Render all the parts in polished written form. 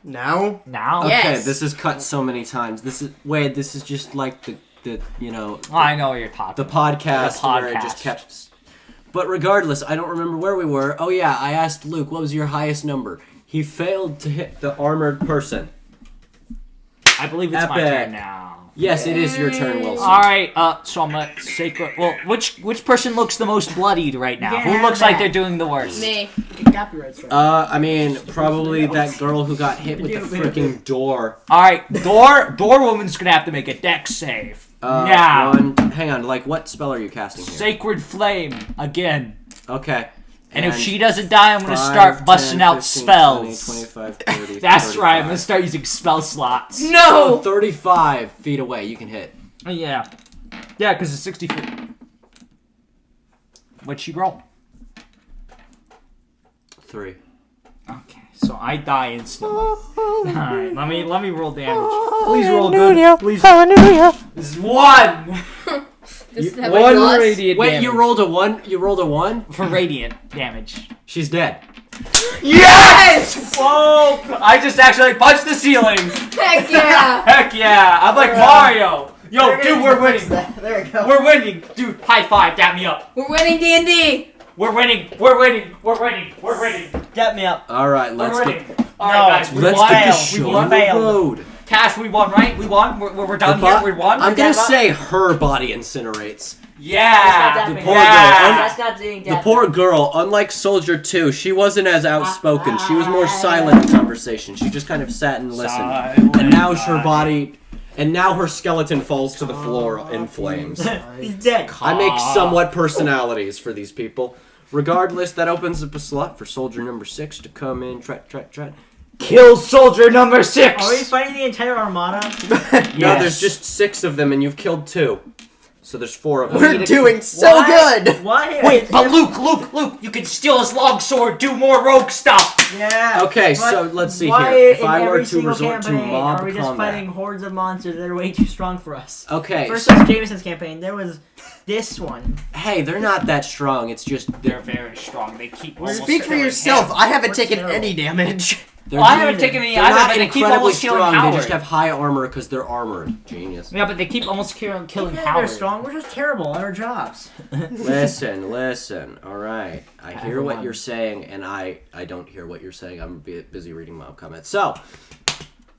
Now? Now? Okay, this is cut so many times. This is just like the I know what you're talking the podcast where I just kept... But regardless, I don't remember where we were. Oh yeah, I asked Luke, what was your highest number? He failed to hit the armored person. I believe it's my turn now. Yes, it is your turn, Wilson. Alright, so I'm a sacred... Well, which person looks the most bloodied right now? Who looks like they're doing the worst? Me. I mean, probably that girl who got hit with the freaking door. Alright, door woman's gonna have to make a dex save. Now. Hang on, like, what spell are you casting here? Sacred Flame, again. Okay. And if she doesn't die, I'm gonna start busting out 15, spells. 20, 25, 30, That's 35. right, I'm gonna start using spell slots. No! 35 feet away, you can hit. Yeah. Yeah, because it's 60 feet. What'd she roll? 3. Okay, so I die instantly. Alright, let me roll damage. Please roll good. Please. Hallelujah. This is 1! One radiant Wait, damage. you rolled a 1? You rolled a 1? For radiant damage. She's dead. Yes! Whoa! I just actually punched the ceiling. Heck yeah! Heck yeah! I'm like Mario. Yo, dude, we're winning. There we go. We're winning. Dude, high five. Dap me up. We're winning D&D! We're winning. We're winning. We're winning. We're winning. Get me up. Alright, We're let's winning. get... Alright, guys, we Let's won. get the We show won. on the road. Cash, we won, right? We won. We're done here. We won. I'm gonna say her body incinerates. Yeah. The poor girl. That's not doing The poor girl, unlike Soldier 2, she wasn't as outspoken. She was more silent in conversation. She just kind of sat and listened. And now her body... And now her skeleton falls to the floor in flames. He's dead. I make somewhat personalities for these people. Regardless, that opens up a slot for soldier number 6 to come in, tret. Kill soldier number 6! Are we fighting the entire armada? No, there's just 6 of them and you've killed 2. So there's 4 of them. We're doing so good! Why? Wait, but Luke, you can steal his long sword, do more rogue stuff! Yeah. Okay, but so let's see why here. If in I were every to single resort to campaign mob are we just combat. fighting hordes of monsters that are way too strong for us? Okay. First was Jameson's campaign. There was this one. Hey, they're not that strong. It's just They're very strong. They keep almost Speak for killing yourself. him. I haven't We're taken terrible. any damage. Well, I haven't taken any they're either, not but they keep incredibly almost killing strong. Howard. They just have high armor because they're armored. Genius. Yeah, but they keep almost killing Yeah, Howard. they're strong. We're just terrible at our jobs. Listen. All right. I hear what one. you're saying, and I don't hear what you're saying. I'm busy reading mob combat. So,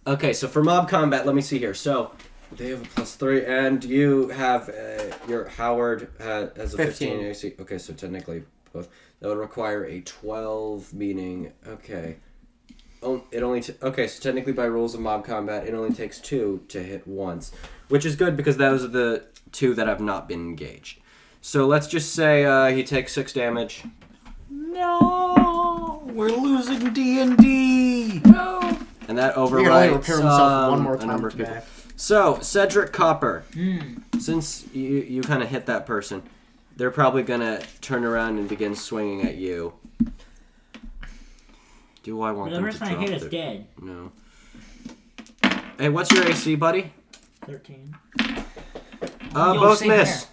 okay. So for mob combat, let me see here. So they have a +3, and you have your Howard has a 15 AC. Okay, so technically both. That would require a 12, meaning okay. Oh, it only okay. So technically, by rules of mob combat, it only takes 2 to hit once, which is good because those are the 2 that have not been engaged. So let's just say he takes 6 damage. No, we're losing D&D. No! And that He can only overrides repair himself one more a time number of to people. back. So Cedric Copper, since you kind of hit that person, they're probably gonna turn around and begin swinging at you. Do I want The them to person I drop hit is their- dead. No. Hey, what's your AC, buddy? 13. Yo, Both same miss.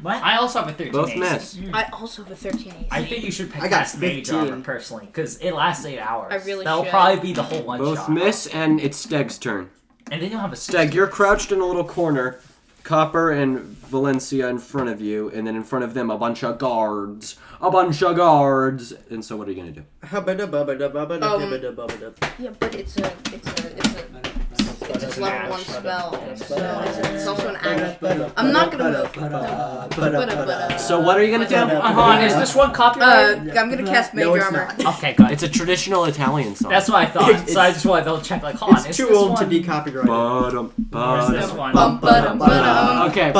What? I also have a 13 Both AC. miss. I also have a 13 AC. I think you should I got cast Mage 15. Armor personally, because it lasts 8 hours. I really That'll should. probably be the whole one Both shot. miss, and it's Steg's turn. And then you'll have a Steg, you're crouched in a little corner. Copper and Valencia in front of you, and then in front of them a bunch of guards. And so what are you gonna do? Yeah, but it's a level 1 spell, so it's also an action. I'm not gonna move. So what are you gonna do? Is this one copyrighted? I'm gonna cast Mage No, it's Armor. not. Okay, good. It's a traditional Italian song. That's what I thought. So I just wanted to double check, like, hold on, It's is too this old one... to be copyrighted. Or is this one? Okay.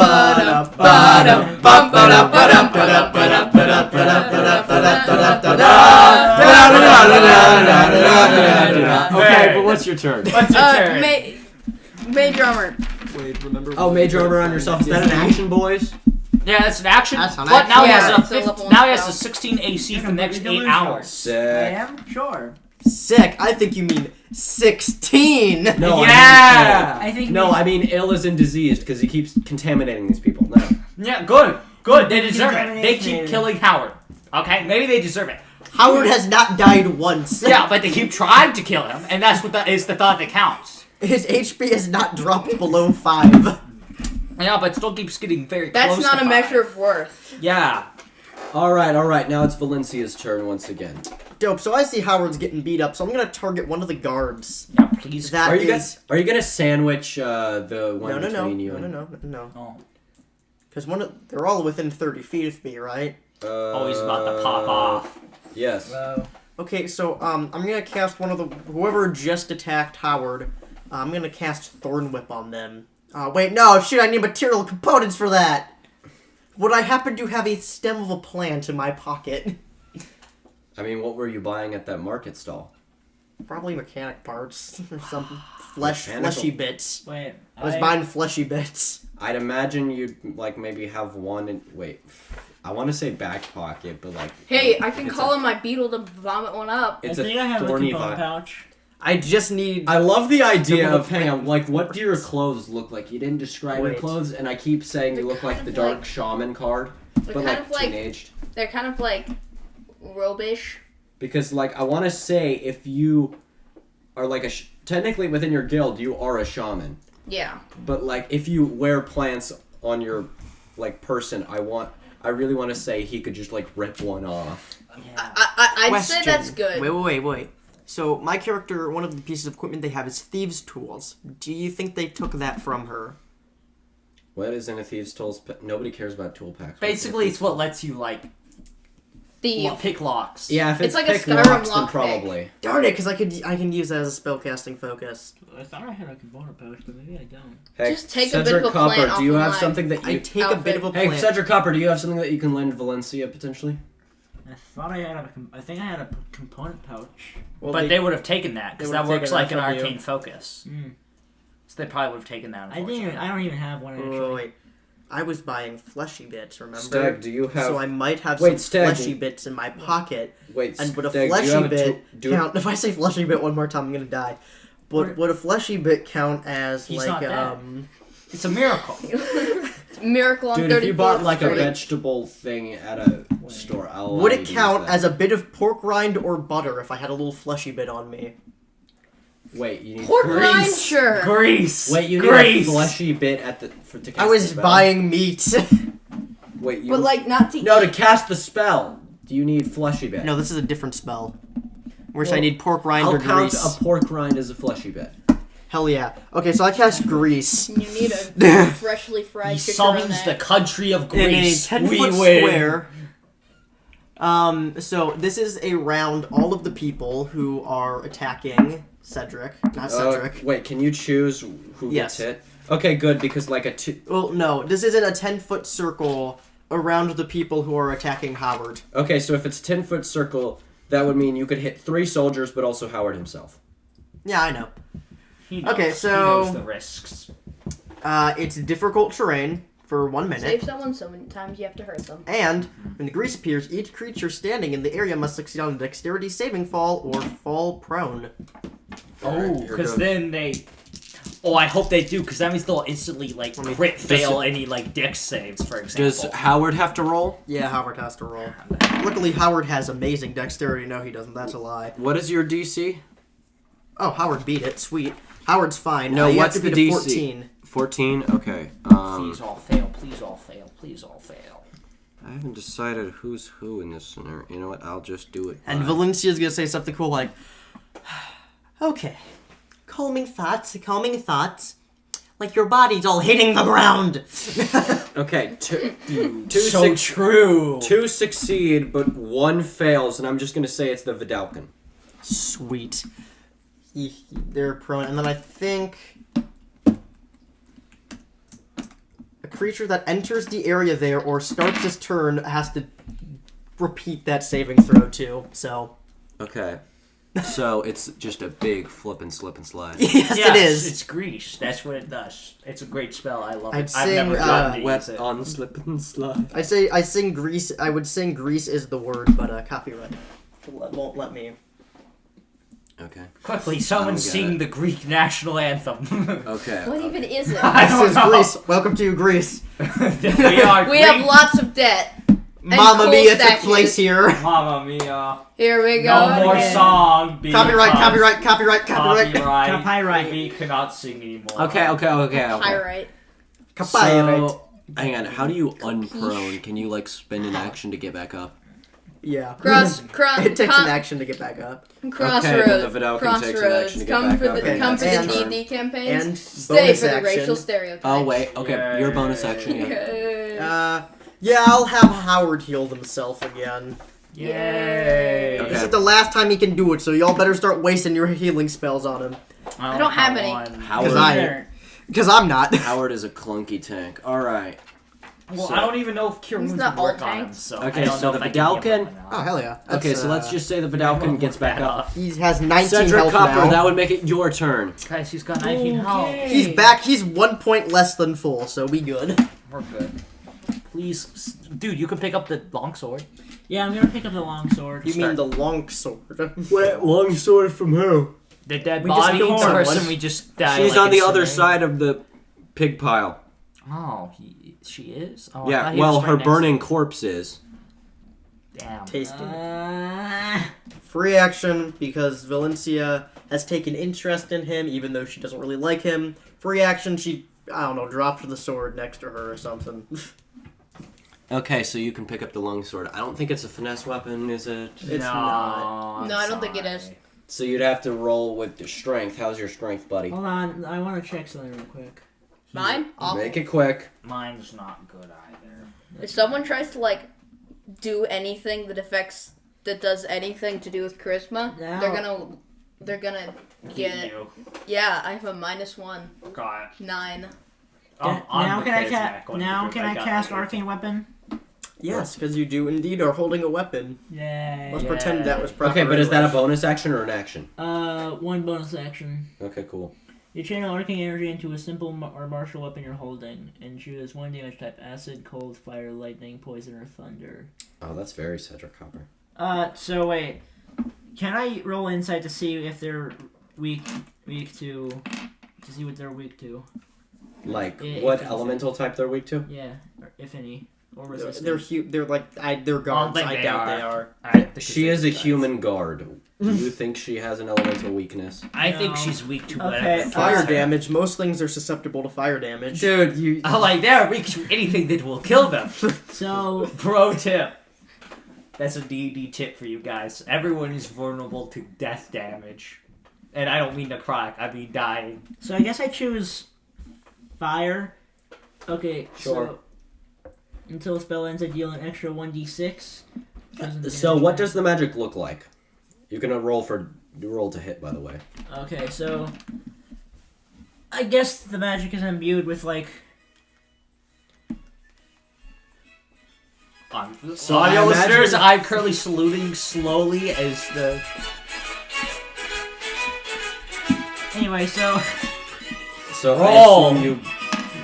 Okay, but what's your turn? What's your turn? Mage Armor. Wait, remember? Oh, major armor on yourself. Is that an action, boys? Yeah, that's an action. That's an But now he action. has Yeah, a it's a level now he has one a 16 AC for the next 8 hours. I Sick. am? Sure. Sick. I think you mean 16. No, Yeah. I think I mean ill as in diseased because he keeps contaminating these people. No. Yeah, good. They deserve it. They Contamination. keep killing Howard. Okay, maybe they deserve it. Howard has not died once. Yeah, but they keep trying to kill him, and that's what is the thought that counts. His HP has not dropped below 5. Yeah, but it still keeps getting very That's close not to a 5. measure of worth. Yeah. All right. Now it's Valencia's turn once again. Dope. So I see Howard's getting beat up, so I'm gonna target one of the guards. Yeah, please. That Are you is. gonna sandwich the one between you and? No. Oh. Because they're all within 30 feet of me, right? Oh, he's about to pop off. Yes. Okay, so I'm gonna cast one of the whoever just attacked Howard. I'm gonna cast Thorn Whip on them. Wait, no, shoot! I need material components for that. Would I happen to have a stem of a plant in my pocket? I mean, what were you buying at that market stall? Probably mechanic parts or some fleshy bits. Wait. I was buying fleshy bits. I'd imagine you'd like maybe have one in wait. I want to say back pocket, but like. Hey, I can it's call on my beetle to vomit one up. It's I think I have a thorny component vi- pouch. I just need. I love the idea Double of hang on, like what do your clothes look like? You didn't describe your Wait. clothes, and I keep saying you They're look like kind the of dark like- shaman card, They're but kind like of like teenaged. they're kind of like robish. Because like I want to say if you are like technically within your guild you are a shaman, Yeah. but like if you wear plants on your like person, I really want to say he could just like rip one off. Yeah. I'd say that's good. Wait. So my character, one of the pieces of equipment they have is thieves' tools. Do you think they took that from her? What is in a thieves' tools? Nobody cares about tool packs. Basically, it's what lets you, like, Thief. pick locks. Yeah, if It's it's like a pick Skyrim locks, then lockpick. probably. Darn it, because I can use that as a spellcasting focus. I thought I had a component pouch, but maybe I don't. Hey, Just take a Cedric bit of a Copper, plant do you off have of something that I you? take a bit of a Hey, plant. Cedric Copper, do you have something that you can lend Valencia potentially? I thought I had I think I had a component pouch. Well, But they would have taken that, because they that would've works taken like that an from you. arcane focus. Mm. So they probably would have taken that, unfortunately. I don't even have one actually. Wait. I was buying fleshy bits, remember? Stag, do you have? So I might have Wait, some Stag, fleshy bits in my pocket. Wait, And would a Stag, do you fleshy have a bit do- count? If I say fleshy bit one more time, I'm gonna die. But would a fleshy bit count as He's like not dead. It's a miracle. Miracle on Dude, 34th if you bought like a Street. vegetable thing at a store, I'll Would allow you it to count use that. as a bit of pork rind or butter if I had a little fleshy bit on me? Wait, you need Pork grease. rind, sure. Grease! Wait, you need Grease! a fleshy bit at the to cast I was the spell? buying meat. Wait, you But like not to no eat. to cast the spell. Do you need fleshy bit? No, this is a different spell. Which I Well, need pork rind I'll or count grease. a pork rind as a fleshy bit. Hell yeah. Okay, so I cast grease. You need a freshly fried He chicken summons the country of In a Greece. 10-foot We win. square. So this is around all of the people who are attacking Cedric. Not Cedric. Wait, can you choose who Yes. gets hit? Okay, good, because like a two. Well, no, this isn't a 10-foot circle around the people who are attacking Howard. Okay, so if it's 10-foot circle, that would mean you could hit 3 soldiers, but also Howard himself. Yeah, I know. He knows. Okay, He so- knows the risks. It's difficult terrain for 1 minute. Save someone so many times you have to hurt them. And when the grease appears, each creature standing in the area must succeed on a dexterity saving fall or fall prone. Oh, here because goes. then they... Oh, I hope they do, because that means they'll instantly, like, Let me- crit Does fail any, like, dex saves, for example. Does Howard have to roll? Yeah, Howard has to roll. Luckily, Howard has amazing dexterity. No, he doesn't. That's a lie. What is your DC? Oh, Howard beat it. Sweet. Howard's fine. No, you what's have to the beat a DC? 14. 14? Okay. Please all fail, please all fail, please all fail. I haven't decided who's who in this scenario. You know what? I'll just do it. And by- Valencia's gonna say something cool like, okay, calming thoughts, like your body's all hitting the ground. Okay, two So true. 2 succeed, but 1 fails, and I'm just gonna say it's the Vidalcan. Sweet. They're prone, and then I think a creature that enters the area there or starts his turn has to repeat that saving throw too. So Okay. So it's just a big flip and slip and slide. yes, it is. It's Greece. That's what it does. It's a great spell. I love I'd it. I've sing, never gotten to Wet use it. on slip and slide. I sing Greece. I would sing Greece is the word, but copyright won't let me. Okay. Quickly, someone I'm sing gonna- the Greek national anthem. Okay. What even is it? I This don't is know. Greece. Welcome to Greece. we are We have Greek. lots of debt. Mamma cool Mia took statues. place here. Mamma mia. Here we go. No more again. song. Copyright, because copyright, copyright, copyright. Copyright. We cannot sing anymore. Okay. Pyrite. Copyright. So, hang on. How do you unprone? Can you like spend an action to get back up? Yeah. It It takes an action to get back up. Crossroads. Okay, then the Vidalcan takes an action to get Come back for up. the Okay, come for that's the your turn. D&D campaigns. And Stay bonus for the action. racial stereotypes. Oh wait. Okay, your bonus action. Yeah. Yay. Yeah, I'll have Howard heal himself again. Yay. Okay. This is the last time he can do it, so y'all better start wasting your healing spells on him. I don't have any. Howard. Because I'm not. Howard is a clunky tank. All right. Well, So- I don't even know if Cure He's Wounds not would work all on him, tanks. so Okay, I don't so know the if I can heal him Vidalcan- Oh, now. hell yeah. Okay, so let's just say the Vidalcan gets back up. He has 19 Cedric health Copper, now. that would make it your turn. Guys, he's got 19 health. He's back. He's 1 point less than full, so we good. We're good. Please, dude, you can pick up the longsword. Yeah, I'm gonna pick up the longsword. You mean the long sword? Wait, long sword from who? The dead We just body, killed the someone. person we just died. She's like, on the other incinerated. side of the pig pile. Oh, she is? Oh, I Yeah, thought he well, was right her next to burning me. corpse is. Damn. Tasty. Uh, Free action because Valencia has taken interest in him, even though she doesn't really like him. Free action, she, I don't know, dropped the sword next to her or something. Okay, so you can pick up the long sword. I don't think it's a finesse weapon, is it? It's not. I'm No, I don't think it sorry. is. So you'd have to roll with your strength. How's your strength, buddy? hold on, I want to check something real quick. Mine? Awful. Make it quick. Mine's not good either. If someone tries to like do anything that does anything to do with charisma, No. they're gonna get You. yeah. I have a -1, Got it. 9. Now can I got cast it. arcane weapon? Yes, because you do indeed are holding a weapon. Yay. Let's pretend that was proper. Okay, but is that a English. bonus action or an action? One bonus action. Okay, cool. You channel arcane energy into a simple or martial weapon you're holding, and choose one damage type: acid, cold, fire, lightning, poison, or thunder. Oh, that's very Cedric Copper. So wait, can I roll insight to see if they're weak to see what they're weak to? Like, If what it's- elemental type they're weak to? Yeah, or if any, or They're resistance. they're like they're guards. think I they doubt are. they are. She is a human guard. Do you think she has an elemental weakness? I think No. she's weak to Okay, whatever. Fire kills her. damage. Most things are susceptible to fire damage. Dude, you... Oh, like they're weak to anything that will kill them. So Pro tip. That's a D&D tip for you guys. Everyone is vulnerable to death damage. And I don't mean necrotic, I mean dying. So I guess I choose fire. Okay, Sure. so until the spell ends, I deal an extra 1d6. So what does the magic look like? You're gonna roll to hit, by the way. Okay, so I guess the magic is imbued with like. So Audio I listeners, imagine- I'm currently saluting slowly as the... Anyway, so So Roll. I assume you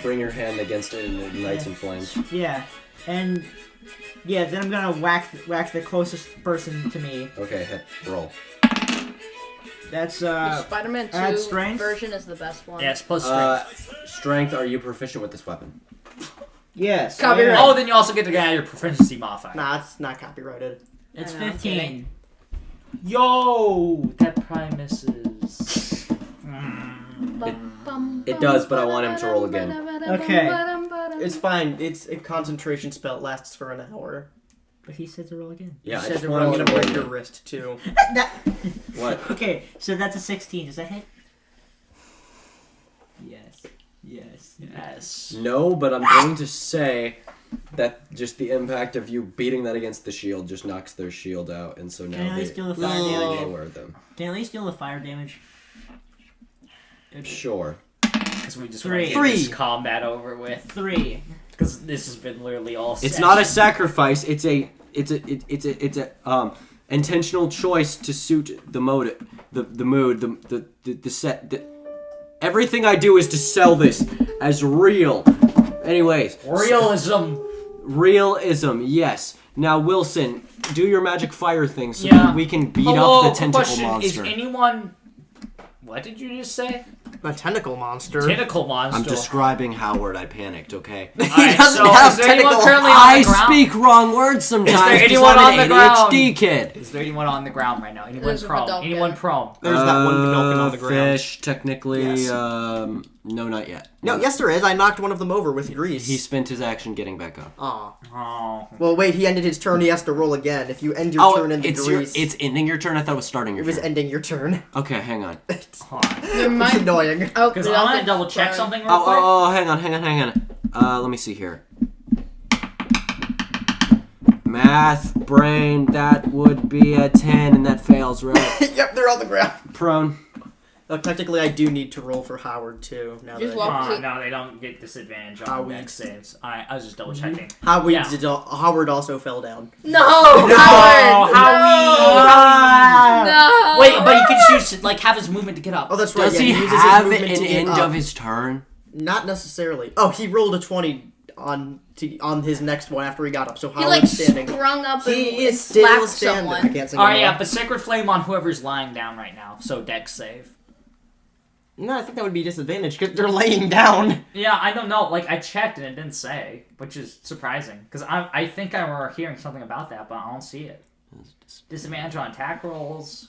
bring your hand against it and it ignites in flames. yeah, and yeah, then I'm gonna whack the closest person to me. Okay, hit. Roll. That's The Spider-Man 2 add strength? version is the best one. Yes, plus strength. Strength, are you proficient with this weapon? yes. Copyright. yeah. Oh, then you also get to add your proficiency modifier. Nah, it's not copyrighted. It's I know, I'm 15. kidding. Yo! That probably misses. It does, but I want him to roll again. Okay. It's fine. It's a concentration spell. It lasts for an hour. But he said to roll again. Yeah, I Said just to want roll, him I'm to gonna roll break your again. wrist too. What? Okay, so that's a 16. Does that hit? Yes. Yes. Yes. No, but I'm going to say that just the impact of you beating that against the shield just knocks their shield out, and so Can I now at they least deal the fire damage? lower them. Can I at least deal the fire damage? Sure. Because we just want to get Three. this combat over with. 3. Because this has been literally all It's session. not a sacrifice. It's a intentional choice to suit the mood, the mood, the set. Everything I do is to sell this as real. Anyways, Realism. realism. Yes. Now Wilson, do your magic fire thing so Yeah. that we can beat Hello, up the tentacle question. monster. Is anyone What did you just say? A tentacle monster. Tentacle monster. I'm describing Howard. I panicked. Okay. Alright, doesn't so have is there anyone tentacles. currently on I the ground? speak wrong words sometimes. Is there 'cause anyone I'm on an the ground? ADHD kid. Is there anyone on the ground right now? Anyone There's a prone? Vidalkin. Anyone prone? There's that one Vidalkin on the ground. Fish, technically. Yes. No, not yet. No, yes there is. I knocked one of them over with grease. He spent his action getting back up. Aw. Oh. Well, wait, he ended his turn. He has to roll again. If you end your turn in the grease, it's ending your turn. I thought it was starting your it was turn. ending your turn. Okay, hang on. There It's might. annoying. Oh, Because I want to double check something real quick. Oh, hang on. Let me see here. Math, brain, that would be a 10, and that fails, right? Yep, they're on the ground. Prone. Oh, technically, I do need to roll for Howard too. Now Just that walk- No, they don't get disadvantage How on we- dex saves. I was just double checking. Howard, Yeah. Howard also fell down. No, Howard. Howie! No. Wait, but he can choose to like have his movement to get up. Oh, that's right. Does yeah, he uses his have an movement to get end up. of his turn? Not necessarily. Oh, he rolled a 20 on his next one after he got up. So He Howard's like standing. sprung up and, He and is still slapped standing. I someone. can't say All right, no yeah, more. but Sacred Flame on whoever's lying down right now. So dex save. No, I think that would be disadvantage because they're laying down. Yeah, I don't know. Like I checked and it didn't say, which is surprising because I think I were hearing something about that, but I don't see it. Disadvantage on attack rolls.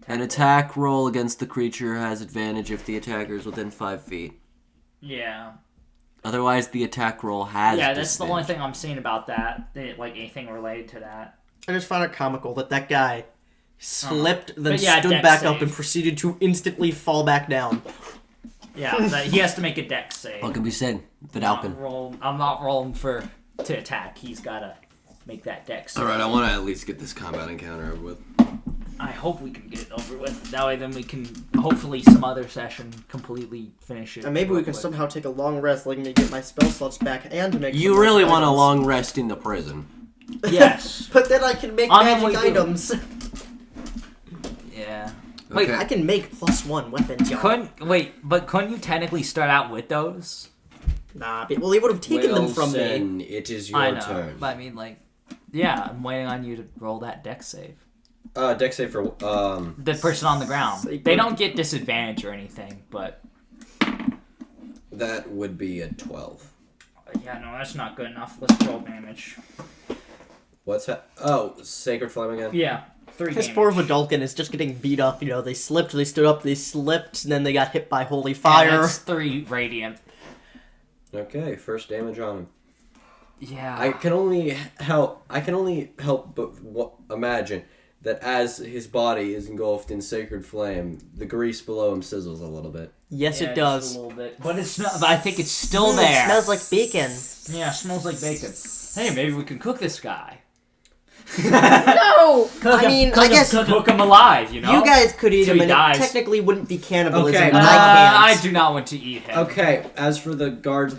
An attack roll against the creature has advantage if the attacker is within 5 feet. Yeah. Otherwise, the attack roll has Yeah, that's the only disadvantage. thing I'm seeing about that. Like anything related to that. I just found it comical that guy slipped, then But yeah, stood dex back up save. and proceeded to instantly fall back down. Yeah, that he has to make a dex save. What can be said? I'm not rolling to attack. He's gotta make that dex save. Alright, I want to at least get this combat encounter over with. I hope we can get it over with. That way, then we can hopefully some other session completely finish it. And maybe we real can quick. somehow take a long rest, letting me get my spell slots back and make. You some really magic want a items. long rest in the prison. Yes. But then I can make I mean, magic we do. items. Yeah. Wait, Okay. I can make +1 weapons, y'all. couldn't you technically start out with those? Nah, well, he would have taken them from me. Wilson, it is your I know, turn. but I mean, like, yeah, I'm waiting on you to roll that dex save. Dex save for The person on the ground. Sacred. They don't get disadvantage or anything, but that would be a 12. yeah, no, that's not good enough. Let's roll damage. What's that? Oh, Sacred Flame again? Yeah, 3 His damage. poor Vidalkin is just getting beat up. You know, they slipped, they stood up, they slipped, and then they got hit by holy Yeah, fire. that's 3 radiant. Okay, first damage on him. Yeah. I can only help but imagine that as his body is engulfed in sacred flame, the grease below him sizzles a little bit. Yes, Yeah, it just does. a little bit, but it's not. But I think it's still It there. smells like bacon. Yeah, it smells like bacon. Hey, maybe we can cook this guy. No. I mean, I guess cook him alive. You know. you guys could eat Till him, he and dies. it technically wouldn't be cannibalism, Okay, but I I can't. do not want to eat him. Okay, as for the guards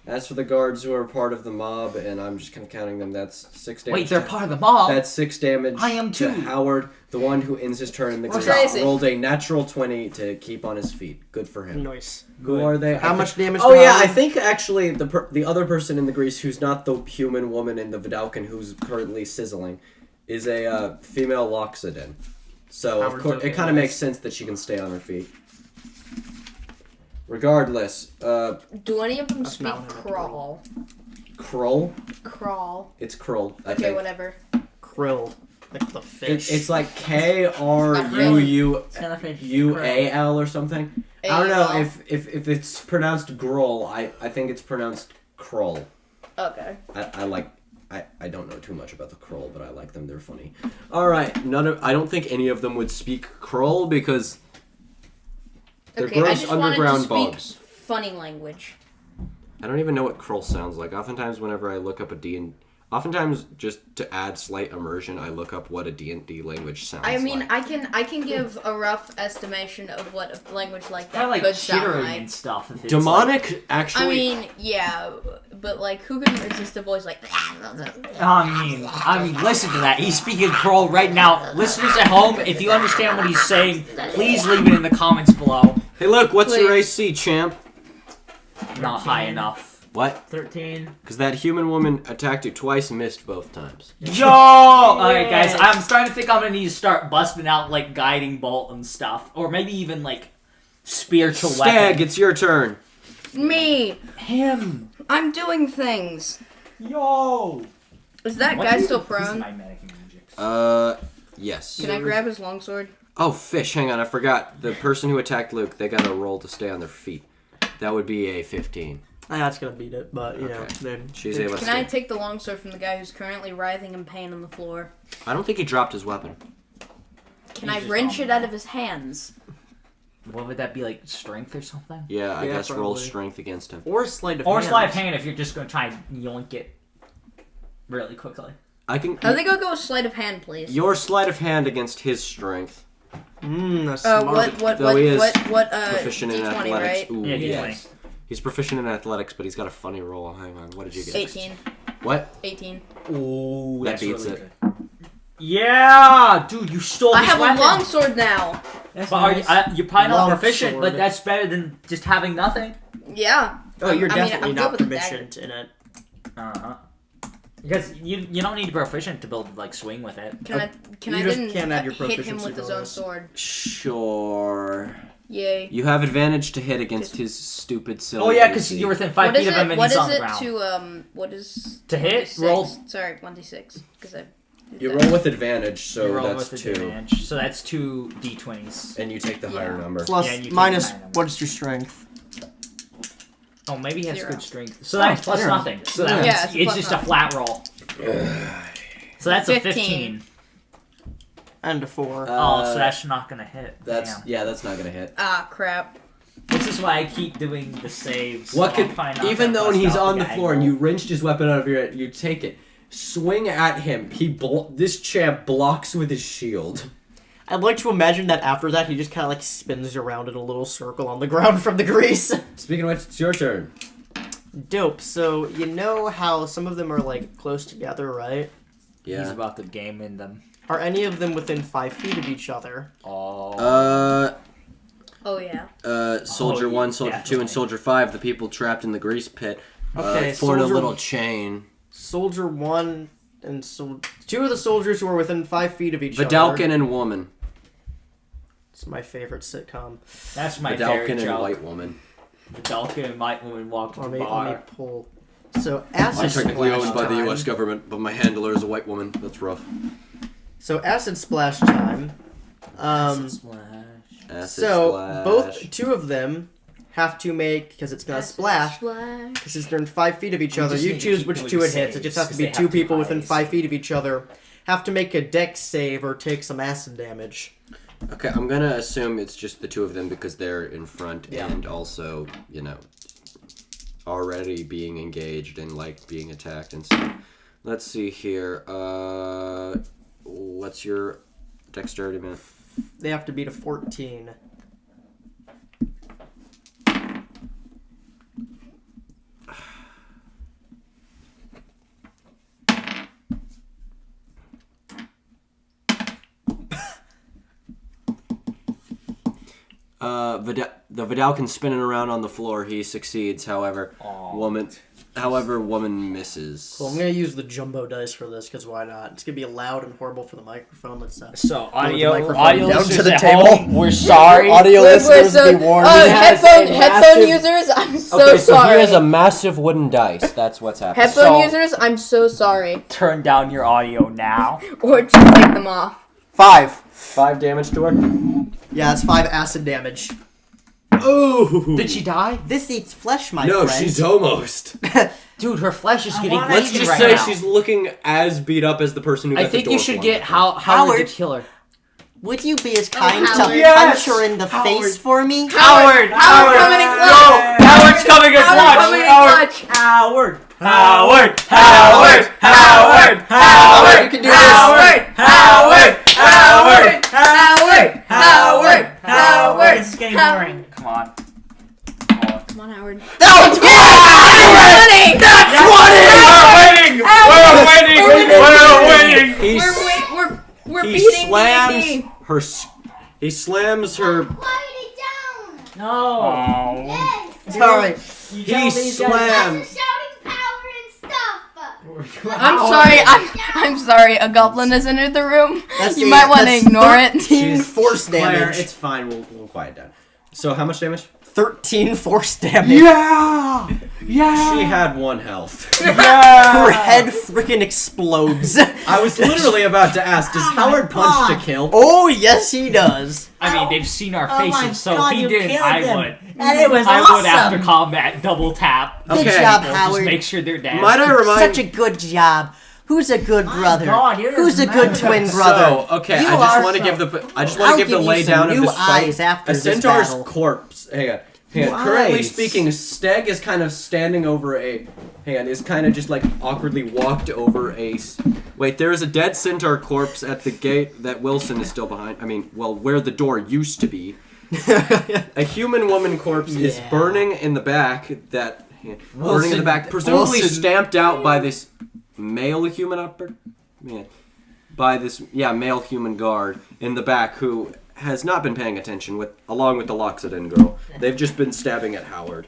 as for the guards who are part of the mob, and I'm just kind of counting them, that's 6 damage. Wait, they're part of the mob. That's 6 damage. I am to too. Howard, the one who ends his turn in the What's grease. that? Rolled a natural 20 to keep on his feet. Good for him. Nice. Who are they? How much damage? Oh to yeah, Howard? I think actually the other person in the grease who's not the human woman in the Vidalkin who's currently sizzling is a female Loxodon. So of Howard's course okay it kind of with makes sense that she can stay on her feet. Regardless, Do any of them That's speak not what I meant to crawl? Kroll. Crawl. It's Kroll. I Okay, think. whatever. Krill, like the fish. It's like KRUUAL or something. I don't know AL. if it's pronounced Groll. I think it's pronounced Kroll. Okay. I don't know too much about the Kroll, but I like them. They're funny. All right, I don't think any of them would speak Kroll because they're Okay, I gross just wanted to underground speak bugs. funny language. I don't even know what Kroll sounds like. Oftentimes, whenever I look up oftentimes just to add slight immersion, I look up what a D&D language sounds I mean, like. I can give a rough estimation of what a language like that They're like could sound chittering like. and stuff. If it's Demonic, actually. I mean, yeah, but like, who can resist a voice like? I mean, listen to that. He's speaking Kroll right now. Listeners at home, if you understand what he's saying, please leave it in the comments below. Hey, look, what's your Please. AC, champ? Not high enough. What? 13. Because that human woman attacked you twice and missed both times. Yo! Alright, guys, I'm starting to think I'm gonna need to start busting out, like, guiding bolt and stuff. Or maybe even, like, spiritual Stag, weapon. it's your turn. Me. Him! I'm doing things. Yo! Is that What guy do you- still He's prone? my medic magic. Yes. Can I grab his longsword? Oh, fish, hang on, I forgot. The person who attacked Luke, they got a roll to stay on their feet. That would be a 15. That's gonna beat it, but you know, Okay. they're- She's able to Can I stay. take the longsword from the guy who's currently writhing in pain on the floor? I don't think he dropped his weapon. Can He's I just wrench on it out of his hands? What would that be, like, strength or something? Yeah, I Yeah, guess roll probably. strength against him. or sleight of Or hand. sleight of hand if you're just gonna try and yoink it really quickly. I can. I think I'll go with sleight of hand, please. Your sleight of hand against his strength. That's smart. Though he is what, proficient in D20, athletics. right? Ooh, Yeah, yes. He's proficient in athletics, but he's got a funny roll. Hang on, what did you get? 18. What? 18. Ooh, That that's beats really it. good. Yeah! Dude, you stole I his have weapon! a longsword now. That's But nice. you're probably not Long proficient, sword. but that's better than just having nothing. Yeah. Oh, you're I mean, definitely I'm not good with the dagger. proficient in it. Uh-huh. Because you don't need proficient to build, like, swing with it. Can I You just didn't can't add your hit him proficiency with his own bonus. sword? Sure. Yay. You have advantage to hit against his stupid silly. Oh yeah, because AC. you're within 5 What feet is of him it? and What he's is on the it ground. to What is To hit? 1d6? Roll. Sorry, 1d6 because I. You roll with advantage, so You roll that's with 2. advantage, so that's 2 d20s. And you take the higher Yeah. number. Plus, Yeah, and you take minus, the nine what is your strength? Oh, maybe he has 0. good strength. So that's plus zero. nothing. So that Yeah, means it's it's plus just nothing. a flat roll. So that's a 15. And a 4. Oh, so that's not gonna hit. That's Damn. yeah, that's not gonna hit. Ah, crap. This is why I keep doing the saves. What so could I'm probably not even gonna though bust he's out on the guy floor and roll. you wrenched his weapon out of your you take it, swing at him. This champ blocks with his shield. I'd like to imagine that after that, he just kind of like spins around in a little circle on the ground from the grease. Speaking of which, it's your turn. Dope. So, you know how some of them are like close together, right? He's Yeah. about to game in them. Are any of them within 5 feet of each other? Oh. Oh yeah. Soldier Oh, 1, Soldier 2, definitely. and Soldier 5, the people trapped in the grease pit, Okay, formed a Soldier- little chain. Soldier 1 and 2 of the soldiers who are within 5 feet of each other. Vidalkin and woman. It's my favorite sitcom. That's my Vidalkin favorite and joke. white woman. Vidalkin and white woman walk to Let the me bar. pull. So, acid I'm technically splash owned by the time. U.S. government, but my handler is a white woman. That's rough. So, acid splash time. Splash. Acid So, splash. both 2 of them have to make, because it's gonna splash, because they're in 5 feet of each We other. just You need to choose keep which doing 2 it hits. It saves, just has to 'cause be they 2 have people to within rise. 5 feet of each other. Have to make a dex save or take some acid damage. Okay, I'm gonna assume it's just the 2 of them because they're in front Yeah. and also, you know, already being engaged and like being attacked and stuff. Let's see here. What's your dexterity, man? They have to beat a 14. The Vidalkin spinning around on the floor. He succeeds. However, Aw. woman misses. Well, I'm gonna use the jumbo dice for this because why not? It's gonna be loud and horrible for the microphone. Let's So, audio audio down to listeners the at table. home, we're sorry. Audio We're listeners so- be warned. has headphone a headphone massive- users, I'm so Okay, so sorry. he has a massive wooden dice. That's what's happening. Headphone So- users, I'm so sorry. Turn down your audio now. Or just take them off. 5. 5 damage to her. Yeah, it's 5 acid damage. Ooh. Did she die? This eats flesh, my No, friend. she's almost. Dude, her flesh is getting Let's eaten just right say now. she's looking as beat up as the person who got I think the you door should flung get at her. Howard Howard. to kill her. Would you be as kind to Howard. Yes! punch her in the Howard. face for me? Howard! Howard coming in clutch! Yo, Howard's coming in Howard clutch! coming in Howard! clutch! Howard! Howard! Howard! Howard! Howard! You can do this. Howard! Howard! Howard! Howard! Howard! Howard! This is getting boring. Come on. Come on, Howard. No, 20! Winning! We're winning! We're winning! He We're he beating slams D&D. her. He slams her. Quiet it down. No. Oh. Yes. It's alright. You tell He these guys- slams. Shower I'm sorry. I'm sorry. A goblin has entered the room. You might want to that's ignore it. 13 force Claire, damage. it's fine. We'll quiet down. So how much damage? 13 force damage. Yeah! Yeah! She had 1 health. Her Yeah! head freaking explodes. I was literally about to ask, does Howard punch to kill? Oh, yes, he does. I mean, they've seen our Oh my faces, so God, if he you didn't, killed I him. would. And it was I awesome. would after combat double tap. Good Okay. job, Just Howard. make sure they're dead. Might I remind Such a good job. Who's a good brother? God, you're Who's a good twin tremendous. brother? So, okay, You I just are want to so- give the I'll give you lay some down of new this fight. eyes after A this centaur's battle. corpse. Hang on. New Currently eyes. speaking, Steg is kind of standing over a. Hang on, is kind of just like awkwardly walked over a. Wait, there is a dead centaur corpse at the gate that Wilson is still behind. I mean, well, where the door used to be. A human woman corpse is Yeah. burning in the back. Burning in Wilson- the back, presumably Wilson- stamped out by this male human male human guard in the back who has not been paying attention along with the Loxodon girl. They've just been stabbing at Howard.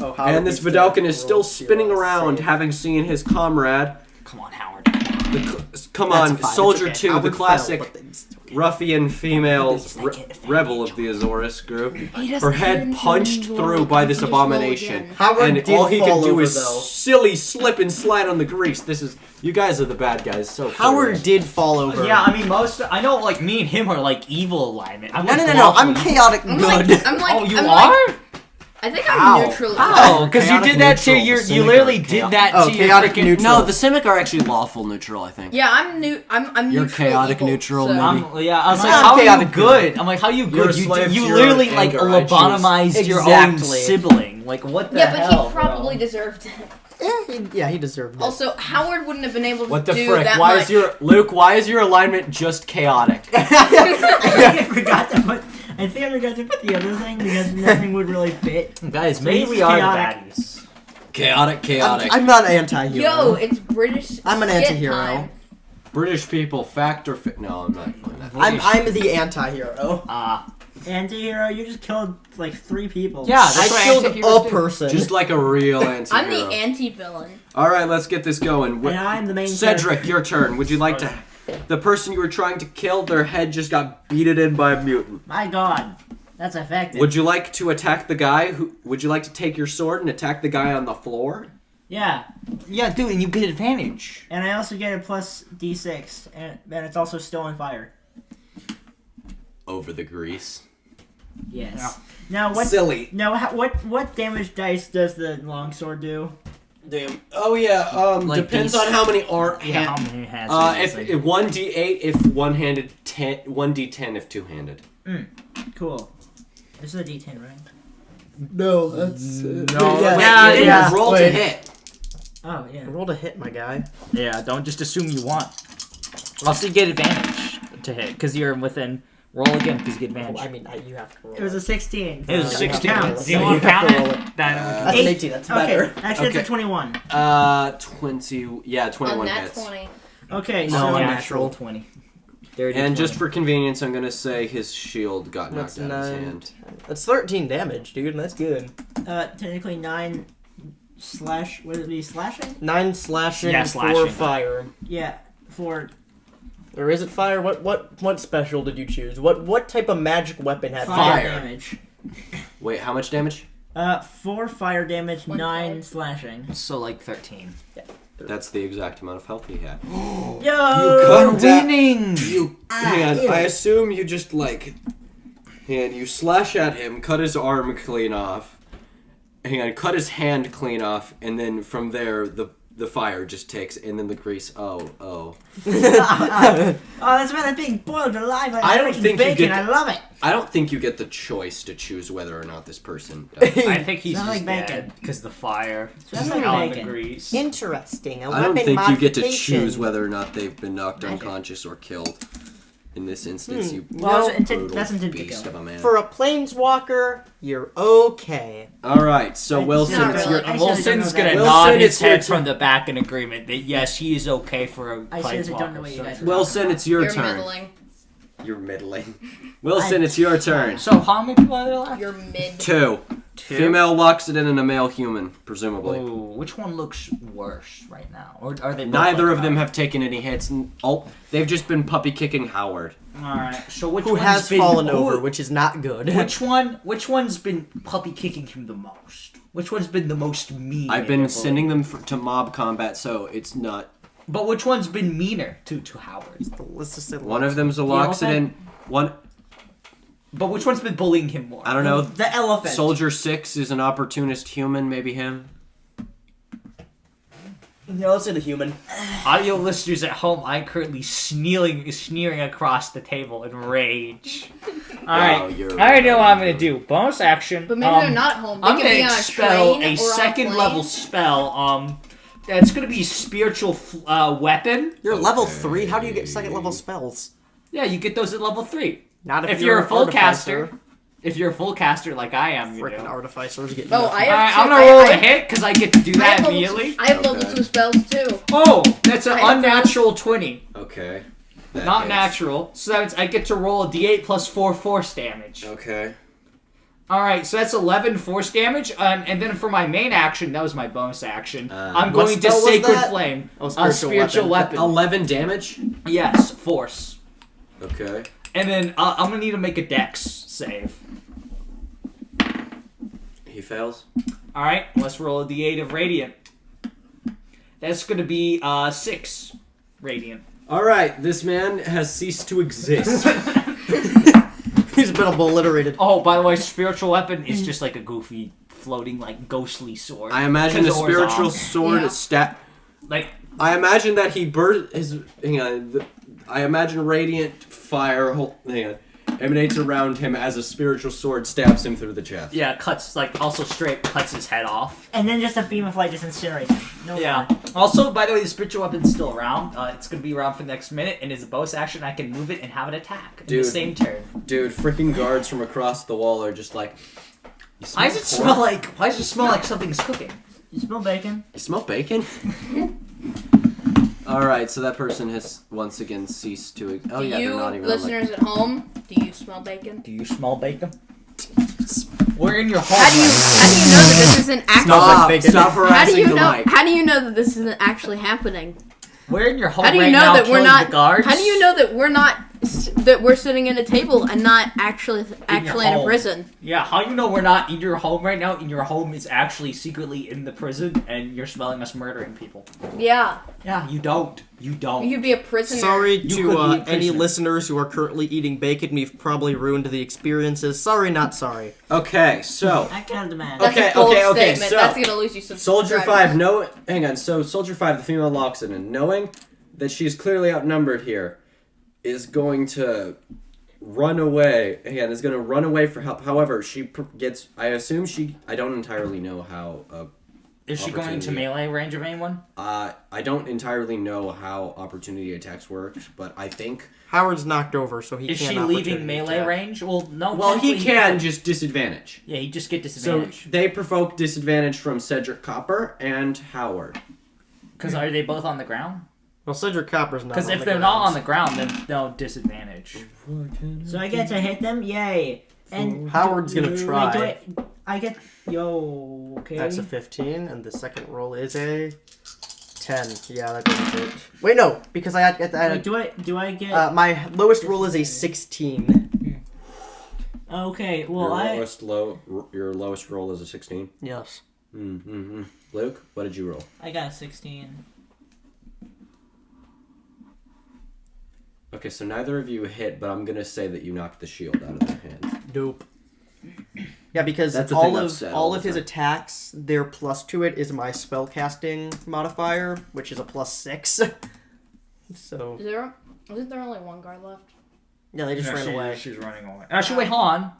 Oh, And this Vidalcan is still spinning around, having seen his comrade. Come on, Howard. Come That's on, fine, Soldier it's okay. 2, the Howard classic fell, but it's okay. ruffian female It's like it- rebel of the Azores group. He just Her head turned punched into through a by this beautiful abomination. again. Howard And did all he fall can do over, is though. silly slip and slide on the grease. You guys are the bad guys, so Howard clearly. did fall over. Yeah, I mean, I know, like, me and him are, like, evil alignment. I'm No, like, no. I'm lawfully- chaotic I'm good. like, I'm like, Oh, you I'm are? Like, I think I'm How? neutral. Oh, because you Chaotic did that to neutral, your. You cynic literally or did chaotic? that Oh, to your chaotic freaking. neutral. No, the Simic are actually lawful neutral, I think. Yeah, I'm new. I'm You're neutral. chaotic evil, neutral, so. maybe. Yeah, I was like, I'm how are you chaotic good? I'm like, how you You're good? a slave You to your literally, like, anger, I choose. lobotomized your own Exactly. sibling. Like, what the Yeah, but hell, he probably bro? deserved it. He deserved it. Also, Howard wouldn't have been able to What the do frick? that Why much. is your Luke? Why is your alignment just chaotic? I forgot to put. I think I forgot to put the other thing because nothing would really fit. Guys, So maybe he's we are the chaotic. baddies. Chaotic. I'm not anti-hero. Yo, it's British. I'm an skit anti-hero. time. British people, fact or no, I'm not doing that. I'm the anti-hero. Anti-hero, you just killed like 3 people. Yeah, that's I what killed anti-heroes a do. person. Just like a real anti-hero. I'm the anti-villain. All right, let's get this going. And I'm the main Cedric, your turn. Would you like to? The person you were trying to kill, their head just got beaten in by a mutant. My God, that's effective. Would you like to attack the guy? Would you like to take your sword and attack the guy on the floor? Yeah, Yeah, dude, and you get advantage. and I also get a plus D6, and it's also stolen fire. Over the grease. Yes. Yeah. Now what? Silly. Now what damage dice does the longsword do? Damn. Oh yeah. Like Depends these- on how many are. Yeah, how many hats? If 1d8 if one-handed, 1d10 if two-handed. Cool. This is a D10, right? no, that's No, yeah, yeah, you yeah. didn't roll to Wait. hit. Oh yeah. I rolled a hit, my guy. Yeah, don't just assume you want. Also, you get advantage to hit because you're within. Roll again because you get advantage. I mean, you have to roll. It was a 16. It was so 16. counts. Do you So want you to have count to roll it? it. That, That's an 18. That's better. Okay, actually it's Okay. a 21. 20. Yeah, 21 On that hits. 20. Okay, No, so I'm natural 20. Dirty And 20. just for convenience, I'm gonna say his shield got knocked That's out of his 9. hand. That's 13 damage, dude. That's good. technically 9 slash. Would it be slashing? 9 slashing, Yeah, 4 slashing. fire. Yeah, for Or is it fire? What special did you choose? What type of magic weapon had fire Fire. damage. Wait, how much damage? 4 fire damage, 9 5. slashing. So, like 13. That's the exact amount of health he had. Yo! cut that- winning! Man, I assume you just like, and you slash at him, cut his arm clean off, cut his hand clean off, and then from there the fire just takes, and then the grease. Oh. Oh, that's why that being boiled alive. I don't think you bacon. get I love it. I don't think you get the choice to choose whether or not this person does. I think he's Smells just like bacon. dead because the fire. Smells like Out in the bacon. grease. Interesting. A I don't weapon think you get to modification. choose whether or not they've been knocked Magic. unconscious or killed. In this instance, you Well, No, it's brutal that's intent to beast kill. of a man. For a planeswalker, you're okay. All right, so It's Wilson, not it's really. your I Wilson's seriously don't gonna know Wilson, nod his it's your head turn. from the back in agreement that yes, he is okay for a I seriously don't know planeswalker. what you guys are Wilson, it's your You're turn. middling. You're middling. Wilson, it's your turn. So how many people are there left? You're mid. Two. 2. Female Loxodon and a male human, presumably. Ooh, which one looks worse right now? Or are they both Neither like of them that? have taken any hits. They've just been puppy kicking Howard. Alright, so which Who one's has been, fallen over, which is not good. Which one's been puppy kicking him the most? Which one's been the most mean? I've been sending them to mob combat, so it's not. But which one's been meaner to Howard? Let's just say One of them's a Loxodon. One. But which one's been bullying him more? I don't know. The elephant. Soldier 6 is an opportunist human, maybe him. Yeah, let's say the human. Audio listeners at home, I'm currently sneering across the table in rage. Alright, you're I already know what I'm gonna do. Bonus action. But maybe they're not at home. They I'm could gonna be on a expel train a or on second plane. level spell. That's gonna be spiritual weapon. You're level 3. How do you get second level spells? Yeah, you get those at level 3. Not If you're a an full artificer. caster. If you're a full caster like I am, you Freaking know. artificers get Oh, nothing. I have Alright, two, I'm gonna roll I a hit because I get to do that have level immediately. I have level Okay. 2 spells too. Oh, that's an I have unnatural 20. Okay. That Not hits. natural. So that means I get to roll a d8 plus 4 force damage. Okay. Alright, so that's 11 force damage. And then for my main action, that was my bonus action. I'm What going to spell was Sacred that? Flame. Oh, Spiritual weapon. 11 damage? Yes, force. Okay. And then I'm going to need to make a dex save. He fails. Alright, let's roll a d8 of Radiant. That's going to be 6 Radiant. Alright, this man has ceased to exist. He's been obliterated. Oh, by the way, spiritual weapon is just like a goofy, floating, like, ghostly sword. I imagine a Because Or's spiritual on. sword Yeah. Like, I imagine that he burst his. Hang on. I imagine radiant fire. Hang on. Emanates around him as a spiritual sword stabs him through the chest. yeah, cuts, like, also straight cuts his head off. And then just a beam of light just incinerates him. No Yeah. more. Also, by the way, the spiritual weapon's still around. It's going to be around for the next minute, and as a bonus action, I can move it and have it attack in Dude. the same turn. Dude, freaking guards from across the wall are just like. "You Why does it pork? smell like? Why does it smell like something's cooking? You smell bacon? You smell bacon? Alright, so that person has once again ceased to. Oh, Do yeah, you, they're not even listeners at home, do you smell bacon? Do you smell bacon? We're in your home. How do you know that this isn't actually? Smells like Stop! bacon. Stop How do harassing you the know? mic. How do you know that this isn't actually happening? We're in your home How do you right know now, that we're killing not? the guards. How do you know that we're not? That we're sitting at a table and not actually in a home. prison? Yeah, how do you know we're not in your home right now? And your home is actually secretly in the prison, and you're smelling us murdering people. Yeah, Yeah, you don't. You don't. you could be a prisoner. Sorry You to could be a any prisoner. listeners who are currently eating bacon. We've probably ruined the experiences. Sorry, not sorry. Okay, so. I can't demand. That's Okay, a bold okay, statement. so- That's gonna lose you some. Soldier subscribers. 5, hang on. So Soldier 5, the female Loxodon, knowing that she's clearly outnumbered here, is going to run away. Again, is going to run away for help. However, she gets. I assume she. I don't entirely know how. Is she going into opportunity. melee range of anyone? I don't entirely know how opportunity attacks work, but I think. Howard's knocked over, so he Is can't. she leaving opportunity melee attack. range? Well, no. Well, he technically can just disadvantage. Yeah, he just get So disadvantage. they provoke disadvantage from Cedric Copper and Howard. Because are they both on the ground? Well, Cedric Copper's not. Because on if the they're not on grounds. the ground, then no disadvantage. So I get to hit them? Yay. And Howard's gonna wait, try. do I get yo, okay. That's a 15, and the second roll is a 10. Yeah, that doesn't hit. Wait, no, because I had Wait, do I get my lowest roll is a 16. okay, well Your lowest roll is a 16. Yes. Mm-hmm. Luke, what did you roll? I got a 16. Okay, so neither of you hit, but I'm gonna say that you knocked the shield out of their hands. Nope. Yeah, because That's the thing all I've of said all all of the his time. attacks, their plus to it is my spellcasting modifier, which is a plus 6. So Isn't there only one guard left? yeah, they just ran away. She's running away. Actually, wait, hold on.